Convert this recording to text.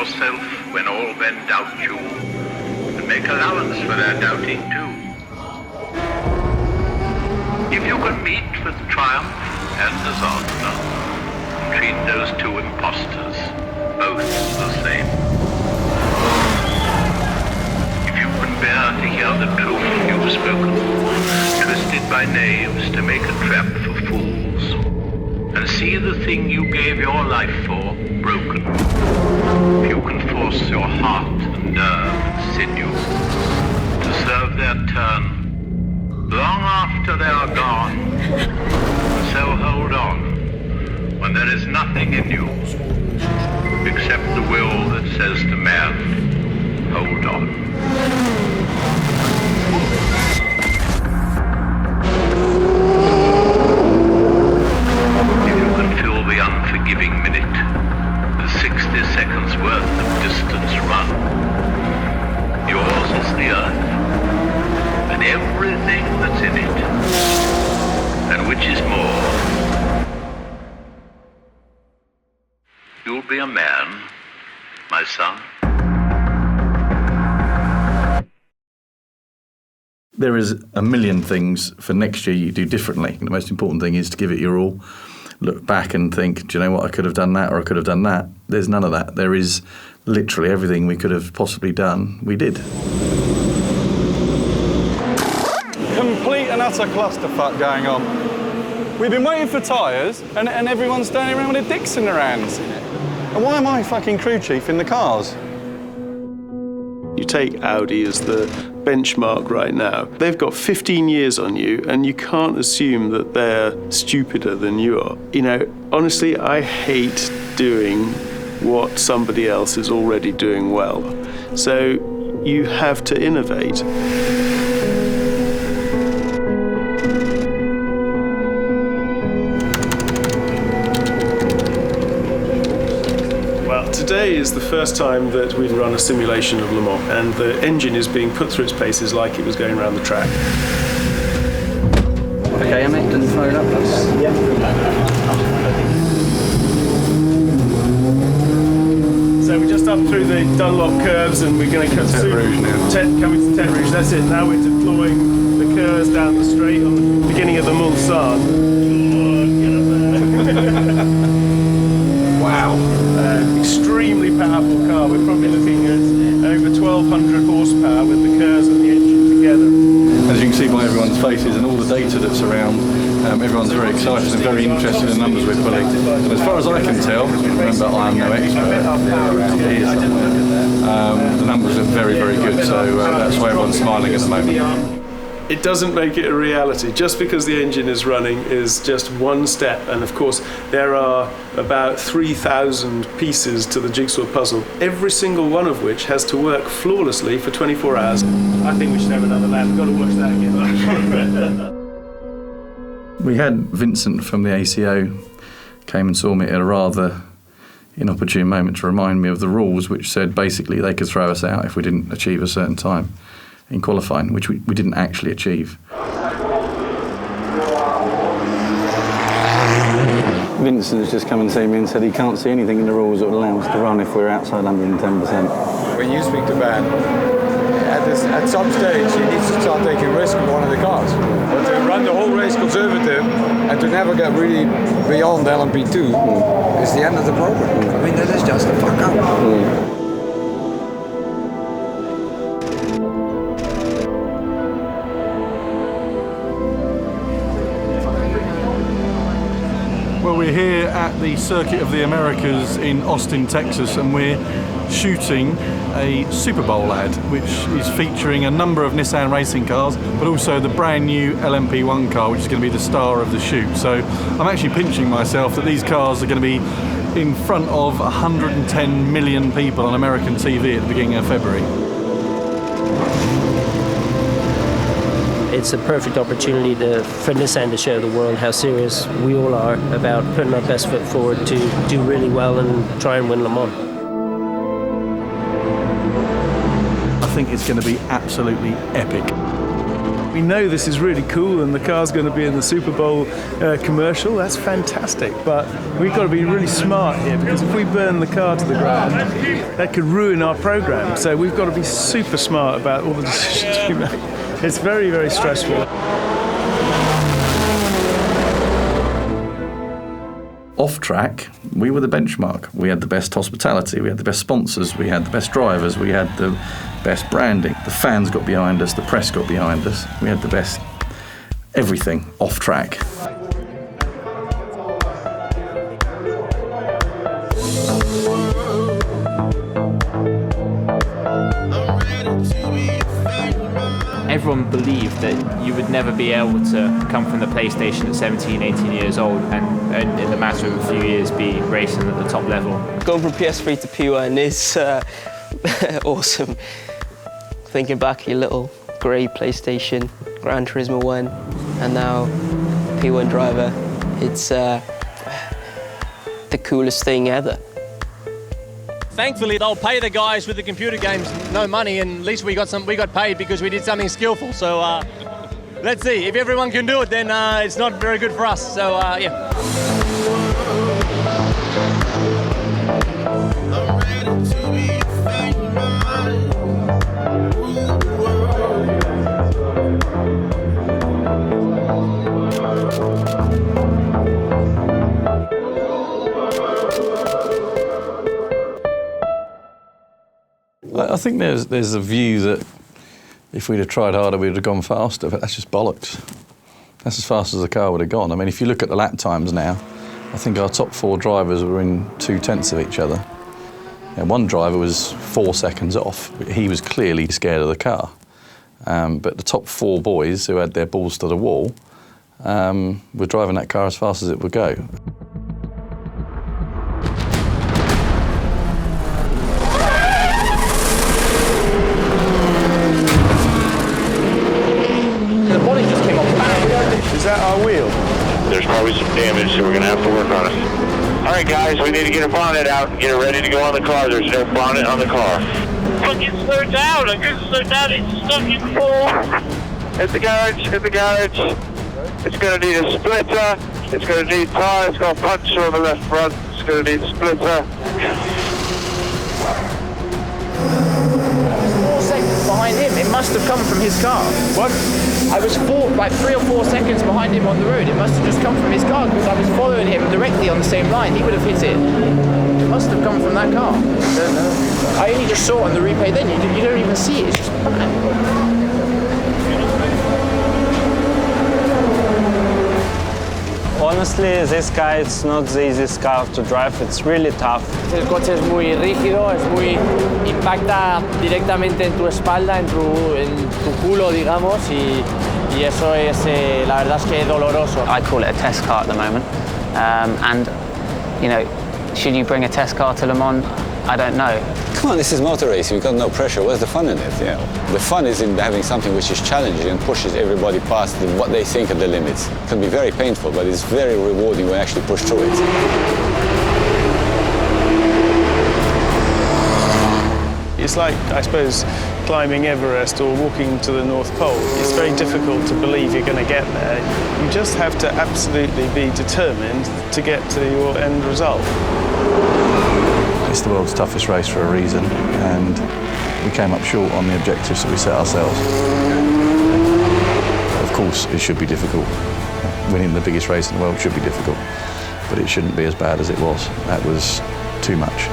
yourself when all men doubt you, and make allowance for their doubting too. If you can meet with triumph and disaster, treat those two impostors both the same. If you can bear to hear the truth you've spoken, twisted by knaves to make a trap for fools, and see the thing you gave your life for broken, if you can force your heart and nerve and sinew to serve their turn long after they are gone, so hold on when there is nothing in you except the will that says to man, hold on. If you can fill the unforgiving minute with 60 seconds worth of distance run, yours is the earth and everything that's in it, and which is more, you'll be a man, my son. There is a million things for next year you do differently. The most important thing is to give it your all, look back and think, do you know what, I could have done that or I could have done that. There's none of that. There is literally everything we could have possibly done, we did. Complete and utter clusterfuck going on. We've been waiting for tyres and everyone's standing around with their dicks in their hands. And why am I fucking crew chief in the cars? You take Audi as the benchmark right now. They've got 15 years on you and you can't assume that they're stupider than you are. You know, honestly, I hate doing what somebody else is already doing well. So you have to innovate. Today is the first time that we've run a simulation of Le Mans, and the engine is being put through its paces like it was going around the track. Okay, Emmett, can you throw it up? Yeah. So we're just up through the Dunlop curves, and we're going to cut through coming to Tet Rouge. That's it. Now we're deploying the curves down the straight on the beginning of the Mulsanne. Wow. Extremely powerful car. We're probably looking at over 1,200 horsepower with the curves and the engine together. As you can see by everyone's faces and all the data that's around, everyone's very excited and very interested in the numbers we're pulling. And as far as I can tell, remember I am no expert, the numbers look very, very good, so that's why everyone's smiling at the moment. It doesn't make it a reality. Just because the engine is running is just one step, and of course there are about 3,000 pieces to the jigsaw puzzle, every single one of which has to work flawlessly for 24 hours. I think we should have another lap. We've got to watch that again. We had Vincent from the ACO came and saw me at a rather inopportune moment to remind me of the rules, which said basically they could throw us out if we didn't achieve a certain time in qualifying, which we didn't actually achieve. Vincent has just come and seen me and said he can't see anything in the rules that would allow us to run if we're outside 110%. When you speak to Ben, at some stage he needs to start taking risk with one of the cars. But to run the whole race conservative and to never get really beyond LMP2 is the end of the program. I mean, that is just a fuck up. Well, we're here at the Circuit of the Americas in Austin, Texas, and we're shooting a Super Bowl ad, which is featuring a number of Nissan racing cars, but also the brand new LMP1 car, which is going to be the star of the shoot. So I'm actually pinching myself that these cars are going to be in front of 110 million people on American TV at the beginning of February. It's a perfect opportunity for Nissan to show the world how serious we all are about putting our best foot forward to do really well and try and win Le Mans. I think it's going to be absolutely epic. We know this is really cool and the car's going to be in the Super Bowl commercial. That's fantastic. But we've got to be really smart here, because if we burn the car to the ground, that could ruin our program. So we've got to be super smart about all the decisions we make. It's very, very stressful. Off track, we were the benchmark. We had the best hospitality, we had the best sponsors, we had the best drivers, we had the best branding. The fans got behind us, the press got behind us. We had the best everything off track. Everyone believed that you would never be able to come from the PlayStation at 17, 18 years old and in the matter of a few years be racing at the top level. Going from PS3 to P1 is awesome. Thinking back, your little grey PlayStation, Gran Turismo 1, and now P1 driver, it's the coolest thing ever. Thankfully, they'll pay the guys with the computer games no money, and at least we got paid because we did something skillful. So let's see. If everyone can do it, then it's not very good for us. So yeah. I think there's a view that if we'd have tried harder, we'd have gone faster, but that's just bollocks. That's as fast as the car would have gone. I mean, if you look at the lap times now, I think our top 4 drivers were in 0.2 of each other. And one driver was 4 seconds off. He was clearly scared of the car. But the top 4 boys who had their balls to the wall were driving that car as fast as it would go. Is that our wheel? There's probably some damage, so we're going to have to work on it. All right, guys, we need to get a bonnet out and get it ready to go on the car. There's no bonnet on the car. Fucking slow down. I'm going to slow down. It's stuck in full. At the garage, at the garage. It's going to need a splitter. It's going to need tire. It's got a puncture on the left front. It's going to need a splitter. 4 seconds behind him. It must have come from his car. What? I was 3 or 4 seconds behind him on the road. It must have just come from his car because I was following him directly on the same line. He would have hit it. It must have come from that car. I don't know. I only just saw it on the replay then. You don't even see it. It's just Honestly, this car, it's not the easiest car to drive. It's really tough. El coche es muy rígido, impacta directamente en tu espalda, en tu culo, digamos, y eso es, la verdad es que doloroso. I call it a test car at the moment, and you know, should you bring a test car to Le Mans? I don't know. Come on, this is motor racing. We've got no pressure. Where's the fun in it? You know, the fun is in having something which is challenging and pushes everybody past what they think are the limits. It can be very painful, but it's very rewarding when you actually push through it. It's like, I suppose, climbing Everest or walking to the North Pole. It's very difficult to believe you're going to get there. You just have to absolutely be determined to get to your end result. It's the world's toughest race for a reason, and we came up short on the objectives that we set ourselves. Of course, it should be difficult. Winning the biggest race in the world should be difficult, but it shouldn't be as bad as it was. That was too much.